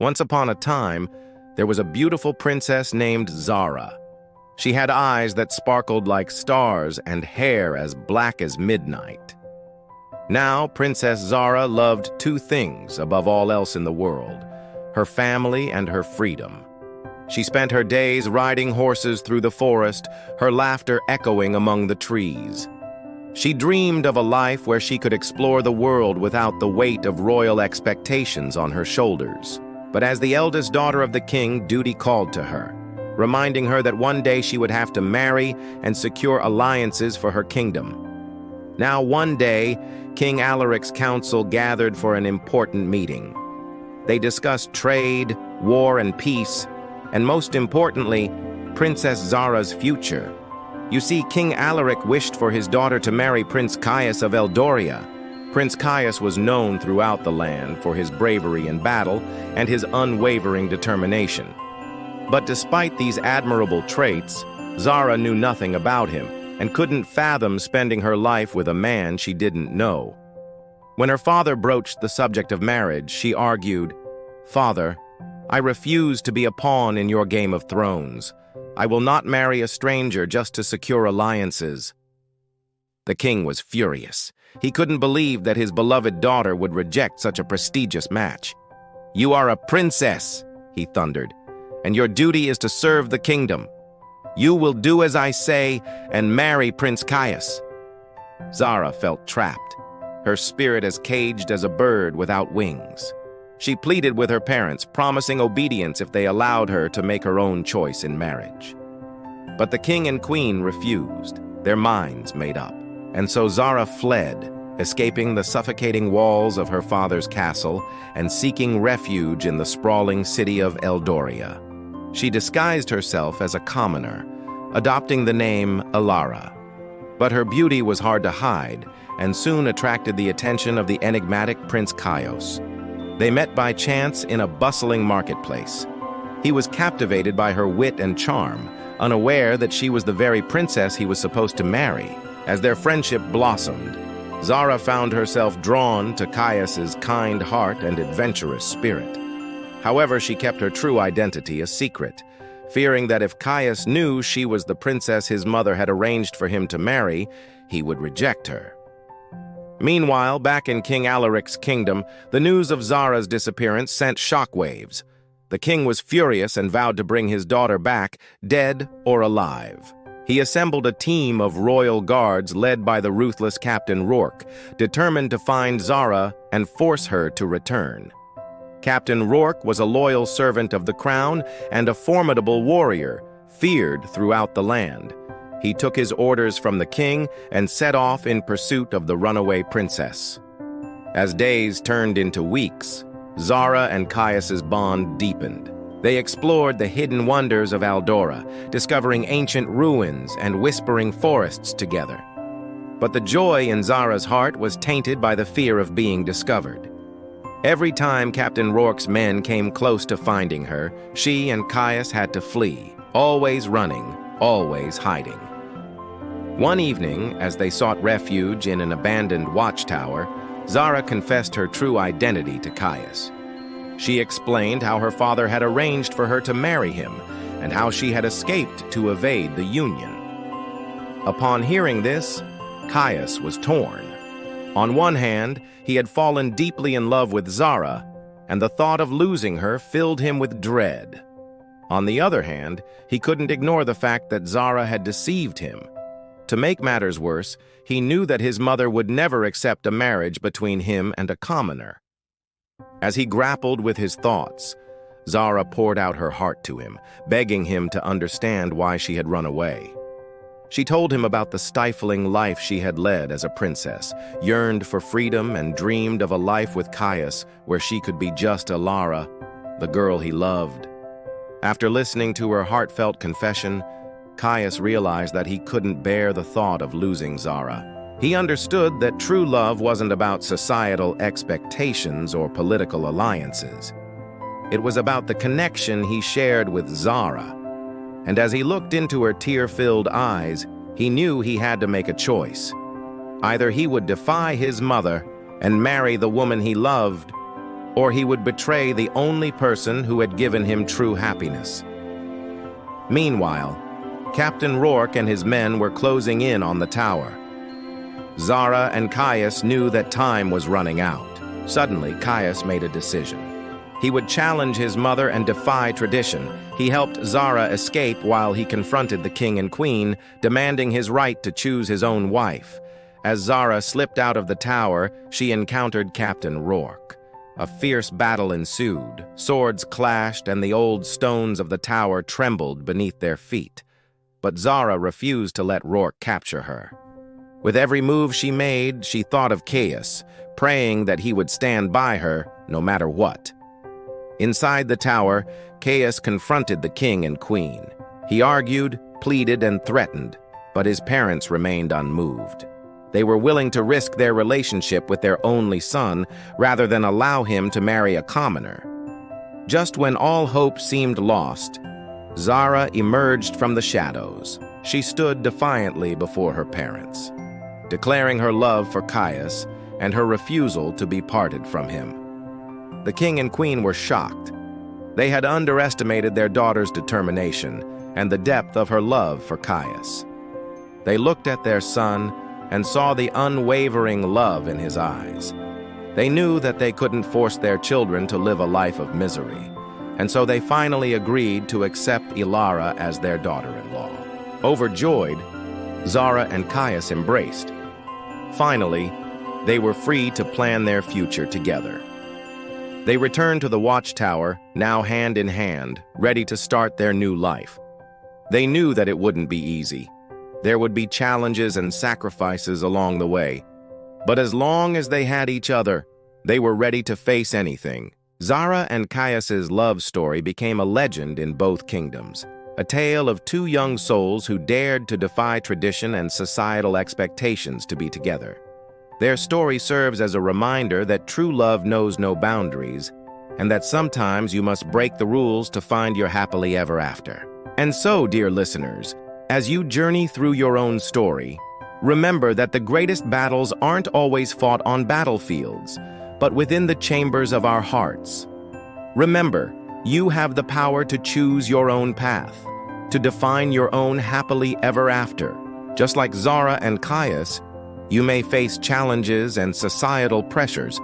Once upon a time, there was a beautiful princess named Zara. She had eyes that sparkled like stars and hair as black as midnight. Now, Princess Zara loved two things above all else in the world: her family and her freedom. She spent her days riding horses through the forest, her laughter echoing among the trees. She dreamed of a life where she could explore the world without the weight of royal expectations on her shoulders. But as the eldest daughter of the king, duty called to her, reminding her that one day she would have to marry and secure alliances for her kingdom. Now one day, King Alaric's council gathered for an important meeting. They discussed trade, war, and peace, and most importantly, Princess Zara's future. You see, King Alaric wished for his daughter to marry Prince Caius of Eldoria. Prince Caius was known throughout the land for his bravery in battle and his unwavering determination. But despite these admirable traits, Zara knew nothing about him and couldn't fathom spending her life with a man she didn't know. When her father broached the subject of marriage, she argued, "Father, I refuse to be a pawn in your Game of Thrones. I will not marry a stranger just to secure alliances." The king was furious. He couldn't believe that his beloved daughter would reject such a prestigious match. "You are a princess," he thundered, "and your duty is to serve the kingdom. You will do as I say and marry Prince Caius." Zara felt trapped, her spirit as caged as a bird without wings. She pleaded with her parents, promising obedience if they allowed her to make her own choice in marriage. But the king and queen refused, their minds made up. And so Zara fled, escaping the suffocating walls of her father's castle and seeking refuge in the sprawling city of Eldoria. She disguised herself as a commoner, adopting the name Alara. But her beauty was hard to hide and soon attracted the attention of the enigmatic Prince Caius. They met by chance in a bustling marketplace. He was captivated by her wit and charm, unaware that she was the very princess he was supposed to marry. As their friendship blossomed, Zara found herself drawn to Caius's kind heart and adventurous spirit. However, she kept her true identity a secret, fearing that if Caius knew she was the princess his mother had arranged for him to marry, he would reject her. Meanwhile, back in King Alaric's kingdom, the news of Zara's disappearance sent shockwaves. The king was furious and vowed to bring his daughter back, dead or alive. He assembled a team of royal guards led by the ruthless Captain Rourke, determined to find Zara and force her to return. Captain Rourke was a loyal servant of the crown and a formidable warrior, feared throughout the land. He took his orders from the king and set off in pursuit of the runaway princess. As days turned into weeks, Zara and Caius's bond deepened. They explored the hidden wonders of Eldora, discovering ancient ruins and whispering forests together. But the joy in Zara's heart was tainted by the fear of being discovered. Every time Captain Rourke's men came close to finding her, she and Caius had to flee, always running, always hiding. One evening, as they sought refuge in an abandoned watchtower, Zara confessed her true identity to Caius. She explained how her father had arranged for her to marry him and how she had escaped to evade the union. Upon hearing this, Caius was torn. On one hand, he had fallen deeply in love with Zara, and the thought of losing her filled him with dread. On the other hand, he couldn't ignore the fact that Zara had deceived him. To make matters worse, he knew that his mother would never accept a marriage between him and a commoner. As he grappled with his thoughts, Zara poured out her heart to him, begging him to understand why she had run away. She told him about the stifling life she had led as a princess, yearned for freedom and dreamed of a life with Caius where she could be just Alara, the girl he loved. After listening to her heartfelt confession, Caius realized that he couldn't bear the thought of losing Zara. He understood that true love wasn't about societal expectations or political alliances. It was about the connection he shared with Zara. And as he looked into her tear-filled eyes, he knew he had to make a choice. Either he would defy his mother and marry the woman he loved, or he would betray the only person who had given him true happiness. Meanwhile, Captain Rourke and his men were closing in on the tower. Zara and Caius knew that time was running out. Suddenly, Caius made a decision. He would challenge his mother and defy tradition. He helped Zara escape while he confronted the king and queen, demanding his right to choose his own wife. As Zara slipped out of the tower, she encountered Captain Rourke. A fierce battle ensued. Swords clashed, and the old stones of the tower trembled beneath their feet. But Zara refused to let Rourke capture her. With every move she made, she thought of Caius, praying that he would stand by her no matter what. Inside the tower, Caius confronted the king and queen. He argued, pleaded, and threatened, but his parents remained unmoved. They were willing to risk their relationship with their only son rather than allow him to marry a commoner. Just when all hope seemed lost, Zara emerged from the shadows. She stood defiantly before her parents, declaring her love for Caius and her refusal to be parted from him. The king and queen were shocked. They had underestimated their daughter's determination and the depth of her love for Caius. They looked at their son and saw the unwavering love in his eyes. They knew that they couldn't force their children to live a life of misery, and so they finally agreed to accept Ilara as their daughter-in-law. Overjoyed, Zara and Caius embraced. Finally, they were free to plan their future together. They returned to the watchtower, now hand in hand, ready to start their new life. They knew that it wouldn't be easy. There would be challenges and sacrifices along the way. But as long as they had each other, they were ready to face anything. Zara and Caius's love story became a legend in both kingdoms, a tale of two young souls who dared to defy tradition and societal expectations to be together. Their story serves as a reminder that true love knows no boundaries, and that sometimes you must break the rules to find your happily ever after. And so, dear listeners, as you journey through your own story, remember that the greatest battles aren't always fought on battlefields, but within the chambers of our hearts. Remember, you have the power to choose your own path, to define your own happily ever after. Just like Zara and Caius, you may face challenges and societal pressures,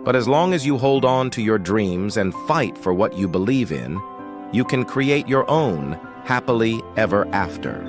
but as long as you hold on to your dreams and fight for what you believe in, you can create your own happily ever after.